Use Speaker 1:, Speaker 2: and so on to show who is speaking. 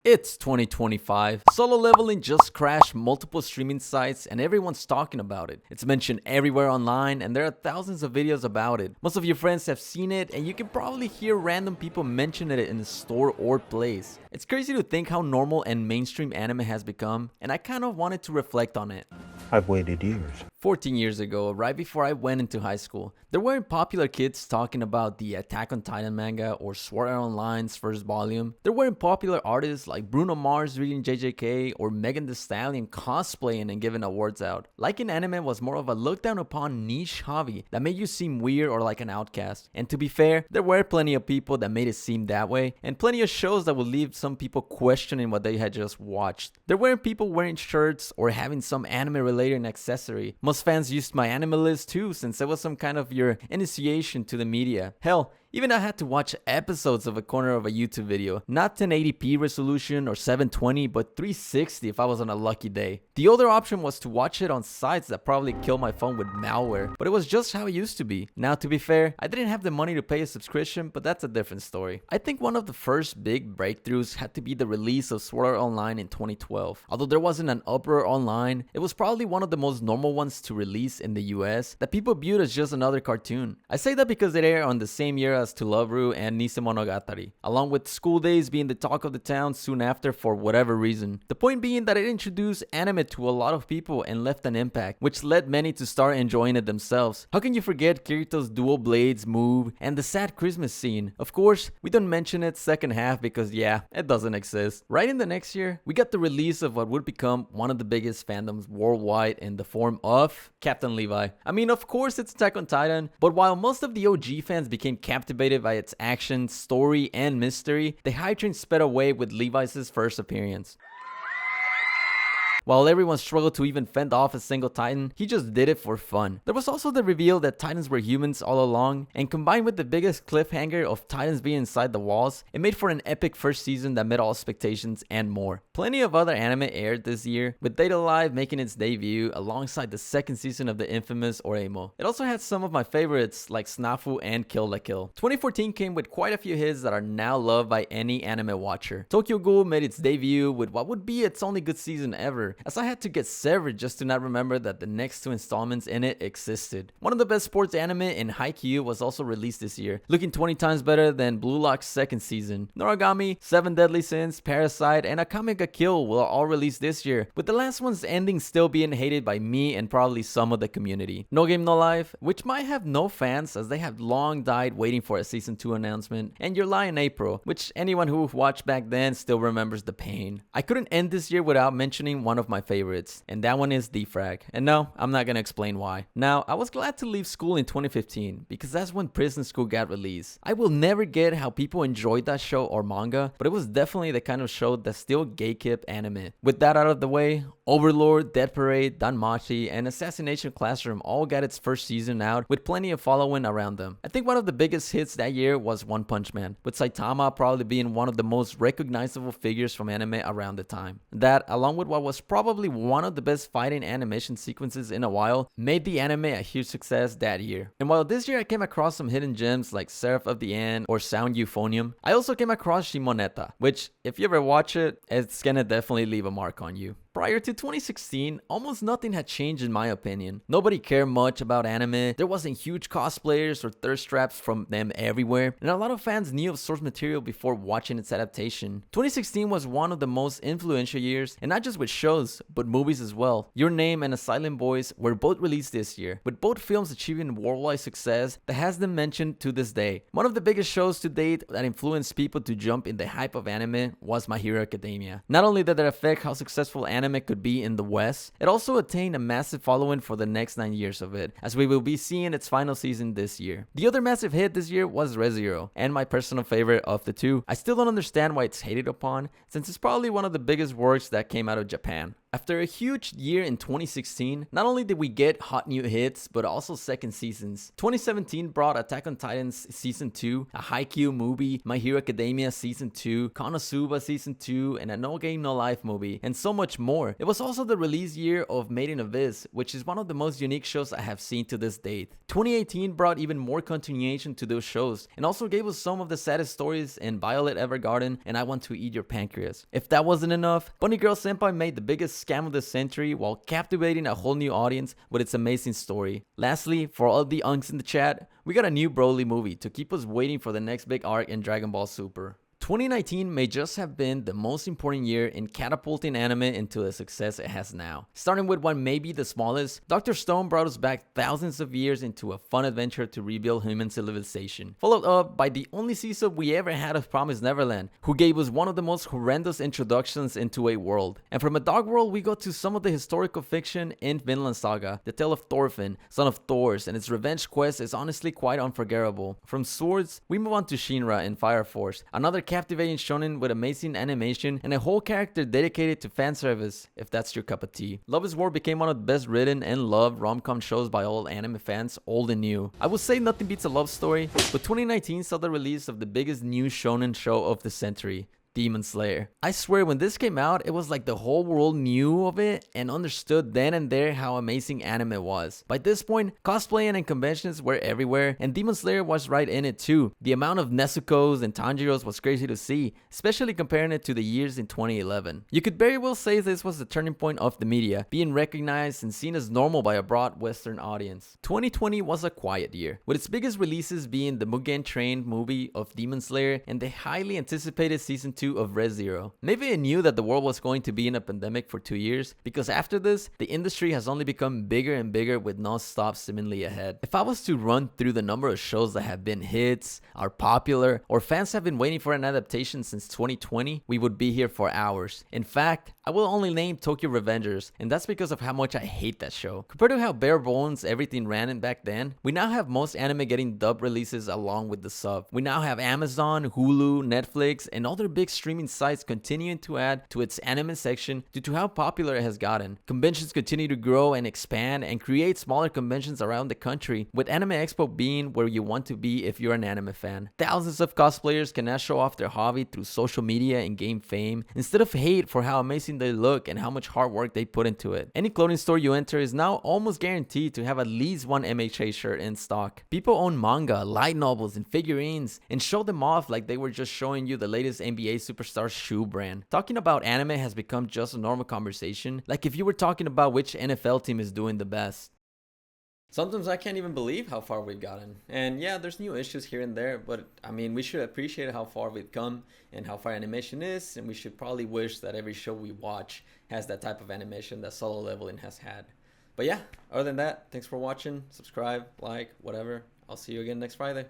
Speaker 1: It's 2025. Solo leveling just crashed multiple streaming sites and everyone's talking about it. It's mentioned everywhere online and there are thousands of videos about it. Most of your friends have seen it and you can probably hear random people mention it in the store or place. It's crazy to think how normal and mainstream anime has become, and I kind of wanted to reflect on it.
Speaker 2: I've waited years.
Speaker 1: 14 years ago, right before I went into high school, there weren't popular kids talking about the Attack on Titan manga or Sword Art Online's first volume. There weren't popular artists like Bruno Mars reading JJK or Megan Thee Stallion cosplaying and giving awards out. Liking anime was more of a looked down upon niche hobby that made you seem weird or like an outcast. And to be fair, there were plenty of people that made it seem that way, and plenty of shows that would leave some people questioning what they had just watched. There weren't people wearing shirts or having some anime related accessory. Most fans used my anime list too, since it was some kind of your initiation to the media. Hell, even I had to watch episodes of a corner of a YouTube video. Not 1080p resolution or 720, but 360 if I was on a lucky day. The other option was to watch it on sites that probably kill my phone with malware, but it was just how it used to be. Now, to be fair, I didn't have the money to pay a subscription, but that's a different story. I think one of the first big breakthroughs had to be the release of Sword Art Online in 2012. Although there wasn't an uproar online, it was probably one of the most normal ones to release in the US that people viewed as just another cartoon. I say that because it aired on the same year as To Love Ru and Nisei Monogatari, along with School Days being the talk of the town soon after for whatever reason. The point being that it introduced anime to a lot of people and left an impact, which led many to start enjoying it themselves. How can you forget Kirito's dual blades move and the sad Christmas scene? Of course, we don't mention its second half because yeah, it doesn't exist. Right in the next year, we got the release of what would become one of the biggest fandoms worldwide in the form of Captain Levi. I mean, of course it's Attack on Titan, but while most of the OG fans became captivated by its action, story, and mystery, the hype train sped away with Levi's first appearance. While everyone struggled to even fend off a single Titan, he just did it for fun. There was also the reveal that Titans were humans all along, and combined with the biggest cliffhanger of Titans being inside the walls, it made for an epic first season that met all expectations and more. Plenty of other anime aired this year, with Date A Live making its debut alongside the second season of the infamous Oreimo. It also had some of my favorites like Snafu and Kill la Kill. 2014 came with quite a few hits that are now loved by any anime watcher. Tokyo Ghoul made its debut with what would be its only good season ever, as I had to get severed just to not remember that the next two installments in it existed. One of the best sports anime in Haikyuu was also released this year, looking 20 times better than Blue Lock's second season. Noragami, Seven Deadly Sins, Parasite, and Akame ga Kill will all release this year, with the last one's ending still being hated by me and probably some of the community. No Game No Life, which might have no fans as they have long died waiting for a season 2 announcement, and Your Lie in April, which anyone who watched back then still remembers the pain. I couldn't end this year without mentioning one of my favorites, and that one is Defrag. And no, I'm not gonna explain why. Now, I was glad to leave school in 2015 because that's when Prison School got released. I will never get how people enjoyed that show or manga, but it was definitely the kind of show that still gatekept anime. With that out of the way, Overlord, Death Parade, Danmachi, and Assassination Classroom all got its first season out with plenty of following around them. I think one of the biggest hits that year was One Punch Man, with Saitama probably being one of the most recognizable figures from anime around the time. That, along with what was probably one of the best fighting animation sequences in a while, made the anime a huge success that year. And while this year I came across some hidden gems like Seraph of the End or Sound Euphonium, I also came across Shimoneta, which if you ever watch it, it's gonna definitely leave a mark on you. Prior to 2016, almost nothing had changed in my opinion. Nobody cared much about anime, there wasn't huge cosplayers or thirst traps from them everywhere, and a lot of fans knew of source material before watching its adaptation. 2016 was one of the most influential years, and not just with shows, but movies as well. Your Name and A Silent Voice were both released this year, with both films achieving worldwide success that has them mentioned to this day. One of the biggest shows to date that influenced people to jump in the hype of anime was My Hero Academia. Not only did it affect how successful anime could be in the West, it also attained a massive following for the next 9 years of it, as we will be seeing its final season this year. The other massive hit this year was Re:Zero, and my personal favorite of the two. I still don't understand why it's hated upon, since it's probably one of the biggest works that came out of Japan. After a huge year in 2016, not only did we get hot new hits, but also second seasons. 2017 brought Attack on Titans Season 2, a Haikyuu movie, My Hero Academia Season 2, Konosuba Season 2, and a No Game No Life movie, and so much more. It was also the release year of Made in Abyss, which is one of the most unique shows I have seen to this date. 2018 brought even more continuation to those shows, and also gave us some of the saddest stories in Violet Evergarden and I Want to Eat Your Pancreas. If that wasn't enough, Bunny Girl Senpai made the biggest scam of the century while captivating a whole new audience with its amazing story. Lastly, for all the unks in the chat, we got a new Broly movie to keep us waiting for the next big arc in Dragon Ball Super. 2019 may just have been the most important year in catapulting anime into the success it has now. Starting with what may be the smallest, Dr. Stone brought us back thousands of years into a fun adventure to rebuild human civilization. Followed up by the only season we ever had of Promised Neverland, who gave us one of the most horrendous introductions into a world. And from a dog world, we got to some of the historical fiction in Vinland Saga. The tale of Thorfinn, son of Thors, and its revenge quest is honestly quite unforgettable. From swords, we move on to Shinra in Fire Force, another captivating shonen with amazing animation and a whole character dedicated to fan service, if that's your cup of tea. Love is War became one of the best written and loved rom-com shows by all anime fans, old and new. I would say nothing beats a love story, but 2019 saw the release of the biggest new shonen show of the century, Demon Slayer. I swear when this came out, it was like the whole world knew of it and understood then and there how amazing anime was. By this point, cosplaying and conventions were everywhere, and Demon Slayer was right in it too. The amount of Nesukos and Tanjiros was crazy to see, especially comparing it to the years in 2011. You could very well say this was the turning point of the media, being recognized and seen as normal by a broad Western audience. 2020 was a quiet year, with its biggest releases being the Mugen Train movie of Demon Slayer and the highly anticipated Season 2 of Re:Zero. Maybe I knew that the world was going to be in a pandemic for 2 years, because after this, the industry has only become bigger and bigger with non-stop seemingly ahead. If I was to run through the number of shows that have been hits, are popular, or fans have been waiting for an adaptation since 2020, we would be here for hours. In fact, I will only name Tokyo Revengers, and that's because of how much I hate that show. Compared to how bare bones everything ran in back then, we now have most anime getting dub releases along with the sub. We now have Amazon, Hulu, Netflix, and other big streaming sites continuing to add to its anime section due to how popular it has gotten. Conventions continue to grow and expand and create smaller conventions around the country, with Anime Expo being where you want to be if you're an anime fan. Thousands of cosplayers can now show off their hobby through social media and gain fame, instead of hate for how amazing they look and how much hard work they put into it. Any clothing store you enter is now almost guaranteed to have at least one MHA shirt in stock. People own manga, light novels, and figurines, and show them off like they were just showing you the latest NBA superstar shoe brand. Talking about anime has become just a normal conversation, like if you were talking about which NFL team is doing the best. Sometimes I can't even believe how far we've gotten. And yeah, there's new issues here and there, but I mean, we should appreciate how far we've come and how far animation is, and we should probably wish that every show we watch has that type of animation that Solo Leveling has had. But yeah, other than that, thanks for watching. Subscribe, like, whatever. I'll see you again next Friday.